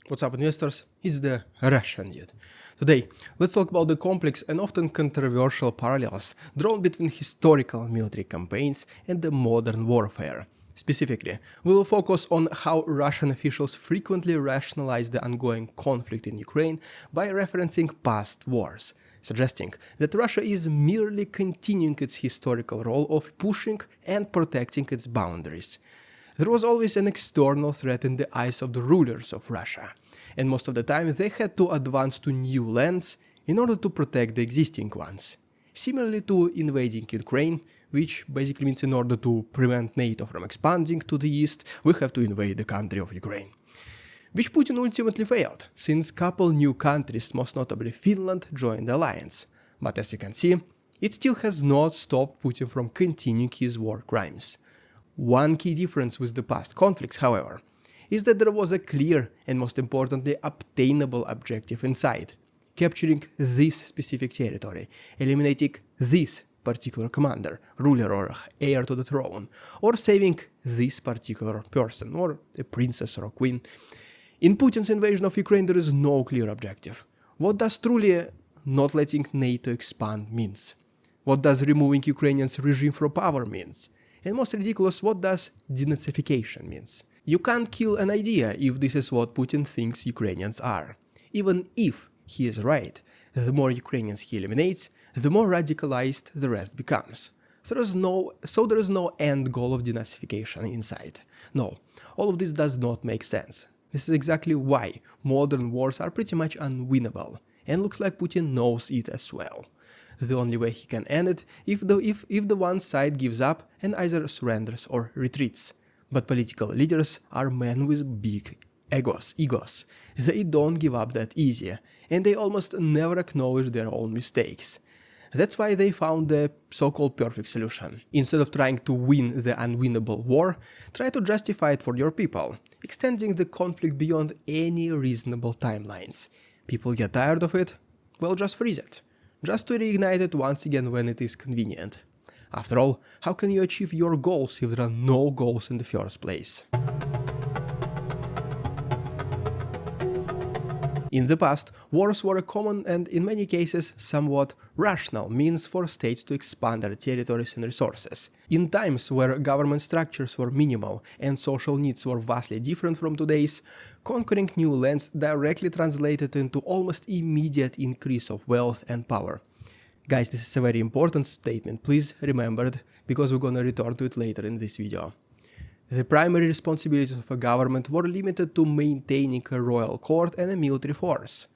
What's up, investors? It's the Russian dude. Today, let's talk about the complex and often controversial parallels drawn between historical military campaigns and the modern warfare. Specifically, we will focus on how Russian officials frequently rationalize the ongoing conflict in Ukraine by referencing past wars, suggesting that Russia is merely continuing its historical role of pushing and protecting its boundaries. There was always an external threat in the eyes of the rulers of Russia, and most of the time they had to advance to new lands in order to protect the existing ones. Similarly to invading Ukraine, which basically means in order to prevent NATO from expanding to the east, we have to invade the country of Ukraine. Which Putin ultimately failed, since couple new countries, most notably Finland, joined the alliance. But as you can see, it still has not stopped Putin from continuing his war crimes. One key difference with the past conflicts, however, is that there was a clear and most importantly obtainable objective in sight: capturing this specific territory, eliminating this particular commander, ruler or heir to the throne, or saving this particular person, or a princess or a queen. In Putin's invasion of Ukraine there is no clear objective. What does truly not letting NATO expand means? What does removing Ukrainians' regime from power means? And most ridiculous, what does denazification means? You can't kill an idea if this is what Putin thinks Ukrainians are. Even if he is right, the more Ukrainians he eliminates, the more radicalized the rest becomes. So there is no end goal of denazification in sight. No, all of this does not make sense. This is exactly why modern wars are pretty much unwinnable, and looks like Putin knows it as well. The only way he can end it if the one side gives up and either surrenders or retreats. But political leaders are men with big egos. They don't give up that easy, and they almost never acknowledge their own mistakes. That's why they found the so-called perfect solution. Instead of trying to win the unwinnable war, try to justify it for your people, extending the conflict beyond any reasonable timelines. People get tired of it? Well, just freeze it. Just to reignite it once again when it is convenient. After all, how can you achieve your goals if there are no goals in the first place? In the past, wars were a common and, in many cases, somewhat rational means for states to expand their territories and resources. In times where government structures were minimal and social needs were vastly different from today's, conquering new lands directly translated into almost immediate increase of wealth and power. Guys, this is a very important statement, please remember it, because we're gonna return to it later in this video. The primary responsibilities of a government were limited to maintaining a royal court and a military force.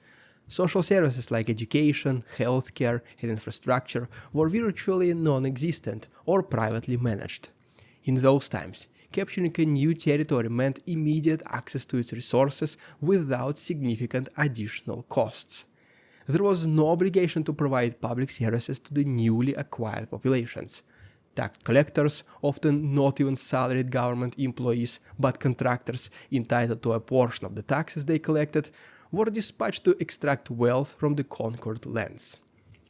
Social services like education, healthcare, and infrastructure were virtually non-existent or privately managed. In those times, capturing a new territory meant immediate access to its resources without significant additional costs. There was no obligation to provide public services to the newly acquired populations. Tax collectors, often not even salaried government employees, but contractors entitled to a portion of the taxes they collected, were dispatched to extract wealth from the conquered lands.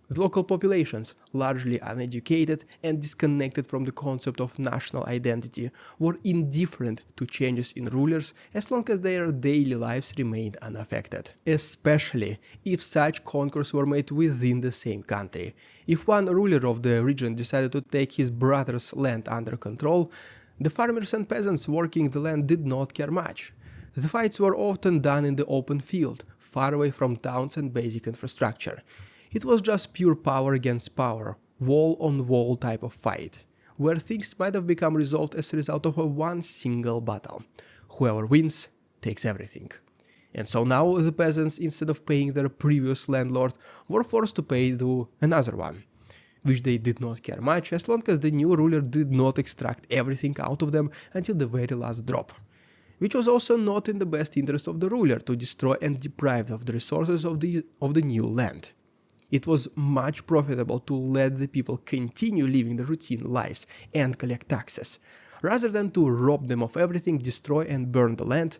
The local populations, largely uneducated and disconnected from the concept of national identity, were indifferent to changes in rulers as long as their daily lives remained unaffected, especially if such conquests were made within the same country. If one ruler of the region decided to take his brother's land under control, the farmers and peasants working the land did not care much. The fights were often done in the open field, far away from towns and basic infrastructure. It was just pure power against power, wall-on-wall type of fight, where things might have become resolved as a result of one single battle. Whoever wins takes everything. And so now the peasants, instead of paying their previous landlord, were forced to pay to another one, which they did not care much as long as the new ruler did not extract everything out of them until the very last drop. Which was also not in the best interest of the ruler to destroy and deprive of the resources of the new land. It was much profitable to let the people continue living their routine lives and collect taxes, rather than to rob them of everything, destroy and burn the land,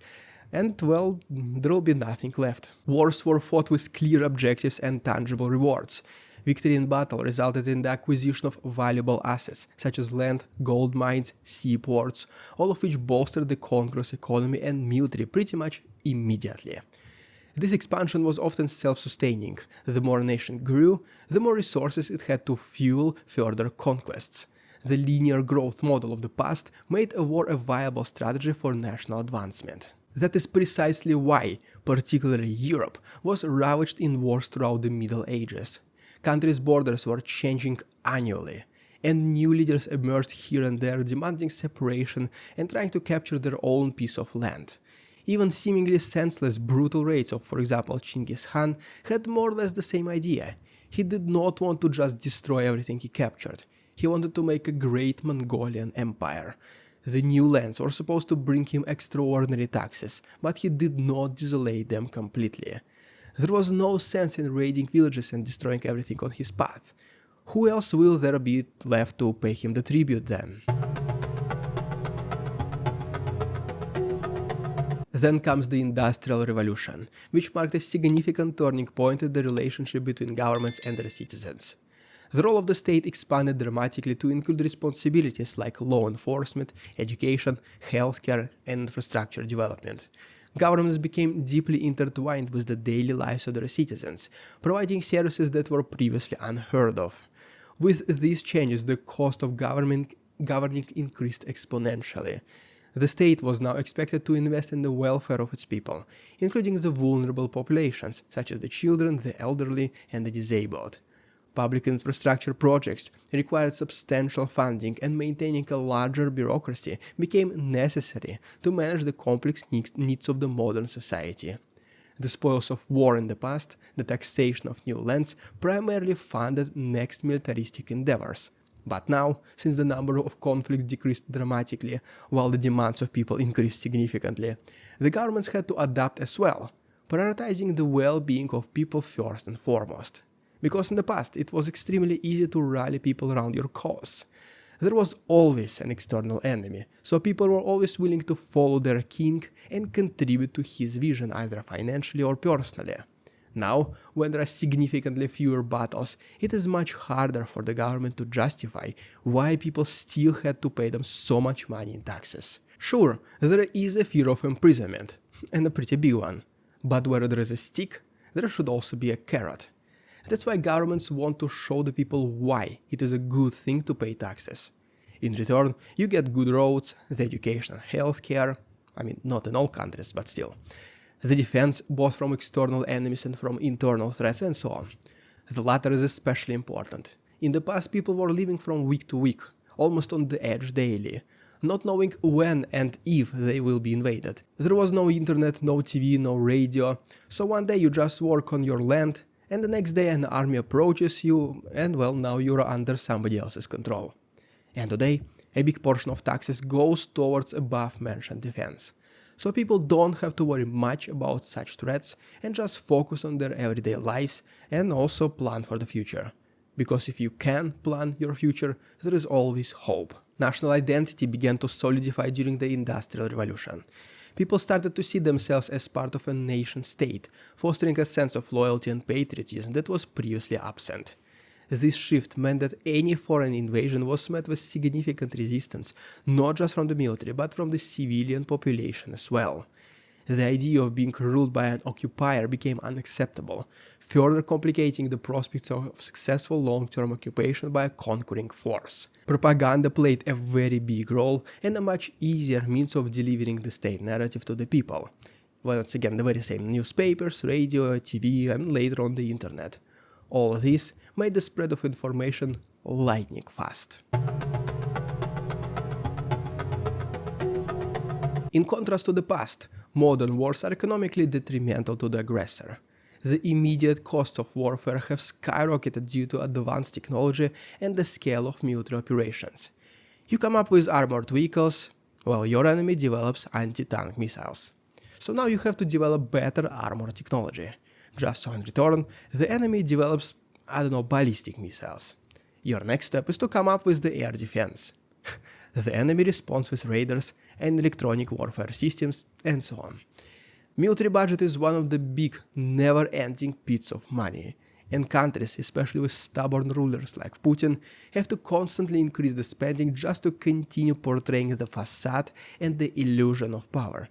and well, there will be nothing left. Wars were fought with clear objectives and tangible rewards. Victory in battle resulted in the acquisition of valuable assets, such as land, gold mines, seaports, all of which bolstered the conqueror's economy and military pretty much immediately. This expansion was often self-sustaining. The more a nation grew, the more resources it had to fuel further conquests. The linear growth model of the past made a war a viable strategy for national advancement. That is precisely why, particularly Europe, was ravaged in wars throughout the Middle Ages. Countries' borders were changing annually, and new leaders emerged here and there demanding separation and trying to capture their own piece of land. Even seemingly senseless, brutal raids of, for example, Genghis Khan had more or less the same idea. He did not want to just destroy everything he captured. He wanted to make a great Mongolian empire. The new lands were supposed to bring him extraordinary taxes, but he did not desolate them completely. There was no sense in raiding villages and destroying everything on his path. Who else will there be left to pay him the tribute then? Then comes the Industrial Revolution, which marked a significant turning point in the relationship between governments and their citizens. The role of the state expanded dramatically to include responsibilities like law enforcement, education, healthcare, and infrastructure development. Governments became deeply intertwined with the daily lives of their citizens, providing services that were previously unheard of. With these changes, the cost of governing increased exponentially. The state was now expected to invest in the welfare of its people, including the vulnerable populations, such as the children, the elderly, and the disabled. Public infrastructure projects required substantial funding, and maintaining a larger bureaucracy became necessary to manage the complex needs of the modern society. The spoils of war in the past, the taxation of new lands, primarily funded next militaristic endeavors. But now, since the number of conflicts decreased dramatically, while the demands of people increased significantly, the governments had to adapt as well, prioritizing the well-being of people first and foremost. Because in the past, it was extremely easy to rally people around your cause. There was always an external enemy, so people were always willing to follow their king and contribute to his vision either financially or personally. Now, when there are significantly fewer battles, it is much harder for the government to justify why people still had to pay them so much money in taxes. Sure, there is a fear of imprisonment, and a pretty big one. But where there is a stick, there should also be a carrot. That's why governments want to show the people why it is a good thing to pay taxes. In return, you get good roads, the education and healthcare, not in all countries, but still. The defense, both from external enemies and from internal threats, and so on. The latter is especially important. In the past, people were living from week to week, almost on the edge daily, not knowing when and if they will be invaded. There was no internet, no TV, no radio, so one day you just work on your land, and the next day an army approaches you, and well, now you're under somebody else's control. And today, a big portion of taxes goes towards above-mentioned defense. So people don't have to worry much about such threats and just focus on their everyday lives and also plan for the future. Because if you can plan your future, there is always hope. National identity began to solidify during the Industrial Revolution. People started to see themselves as part of a nation-state, fostering a sense of loyalty and patriotism that was previously absent. This shift meant that any foreign invasion was met with significant resistance, not just from the military, but from the civilian population as well. The idea of being ruled by an occupier became unacceptable, further complicating the prospects of successful long-term occupation by a conquering force. Propaganda played a very big role and a much easier means of delivering the state narrative to the people. Once again, the very same newspapers, radio, TV, and later on the internet. All of this made the spread of information lightning fast. In contrast to the past, modern wars are economically detrimental to the aggressor. The immediate costs of warfare have skyrocketed due to advanced technology and the scale of military operations. You come up with armored vehicles, while your enemy develops anti-tank missiles. So now you have to develop better armor technology. Just so in return, the enemy develops, ballistic missiles. Your next step is to come up with the air defense. The enemy responds with radars and electronic warfare systems, and so on. Military budget is one of the big, never-ending pits of money, and countries, especially with stubborn rulers like Putin, have to constantly increase the spending just to continue portraying the facade and the illusion of power.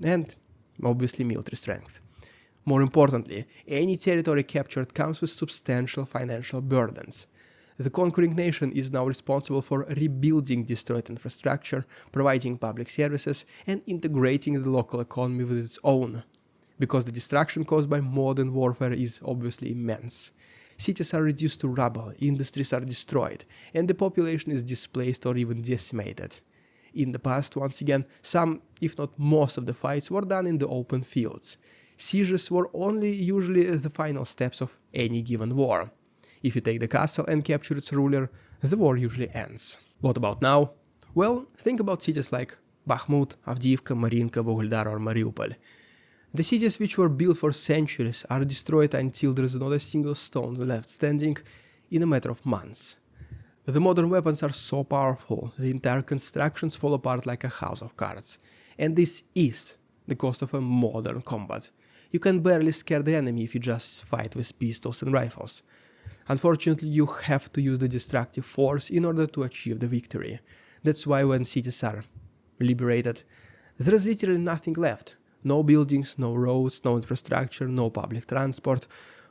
And obviously military strength. More importantly, any territory captured comes with substantial financial burdens. The conquering nation is now responsible for rebuilding destroyed infrastructure, providing public services, and integrating the local economy with its own, because the destruction caused by modern warfare is obviously immense. Cities are reduced to rubble, industries are destroyed, and the population is displaced or even decimated. In the past, once again, some, if not most of the fights were done in the open fields. Sieges were only usually the final steps of any given war. If you take the castle and capture its ruler, the war usually ends. What about now? Well, think about cities like Bakhmut, Avdiivka, Marinka, Vuhledar or Mariupol. The cities which were built for centuries are destroyed until there is not a single stone left standing in a matter of months. The modern weapons are so powerful, the entire constructions fall apart like a house of cards. And this is the cost of a modern combat. You can barely scare the enemy if you just fight with pistols and rifles. Unfortunately, you have to use the destructive force in order to achieve the victory. That's why when cities are liberated, there is literally nothing left. No buildings, no roads, no infrastructure, no public transport,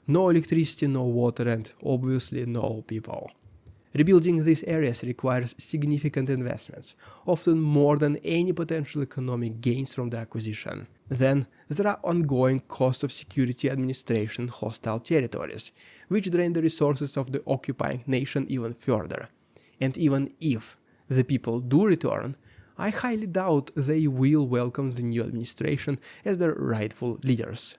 no electricity, no water, and obviously no people. Rebuilding these areas requires significant investments, often more than any potential economic gains from the acquisition. Then, there are ongoing costs of security administration in hostile territories, which drain the resources of the occupying nation even further. And even if the people do return, I highly doubt they will welcome the new administration as their rightful leaders.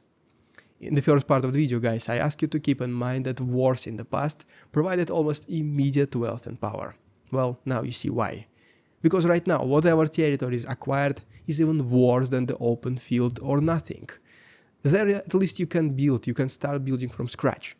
In the first part of the video, guys, I ask you to keep in mind that wars in the past provided almost immediate wealth and power. Well, now you see why. Because right now, whatever territory is acquired is even worse than the open field or nothing. There at least you can build, you can start building from scratch.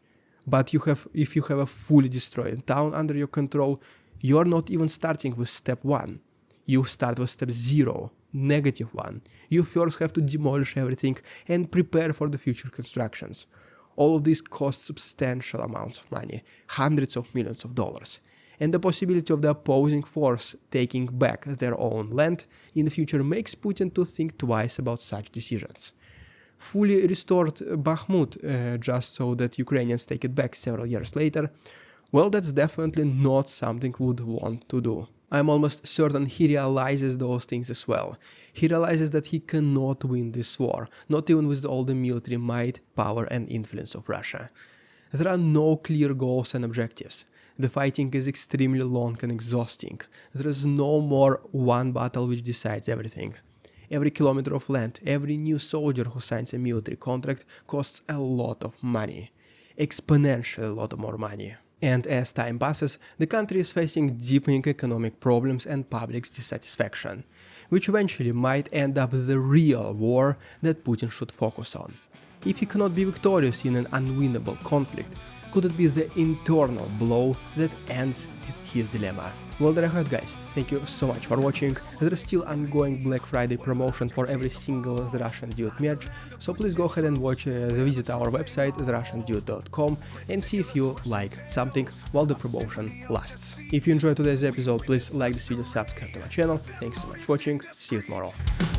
But if you have a fully destroyed town under your control, you are not even starting with step 1. You start with step 0, -1. You first have to demolish everything and prepare for the future constructions. All of this costs substantial amounts of money, hundreds of millions of dollars. And the possibility of the opposing force taking back their own land in the future makes Putin to think twice about such decisions. Fully restored Bakhmut just so that Ukrainians take it back several years later, well, that's definitely not something we would want to do. I'm almost certain he realizes those things as well. He realizes that he cannot win this war, not even with all the military might, power and influence of Russia. There are no clear goals and objectives. The fighting is extremely long and exhausting. There is no more one battle which decides everything. Every kilometer of land, every new soldier who signs a military contract costs a lot of money. Exponentially a lot more money. And as time passes, the country is facing deepening economic problems and public dissatisfaction, which eventually might end up the real war that Putin should focus on. If he cannot be victorious in an unwinnable conflict, could it be the internal blow that ends his dilemma? Well, there you have it, guys. Thank you so much for watching. There is still ongoing Black Friday promotion for every single The Russian Dude merch, so please go ahead and visit our website therussiandude.com and see if you like something while the promotion lasts. If you enjoyed today's episode, please like this video, subscribe to my channel. Thanks so much for watching. See you tomorrow.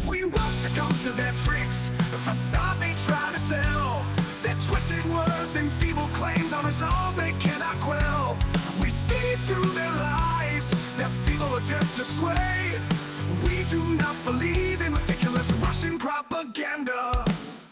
We won't succumb to their tricks, the facade they try to sell. Their twisted words and feeble claims on us all they cannot quell. We see through their lies, their feeble attempts to sway. We do not believe in ridiculous Russian propaganda.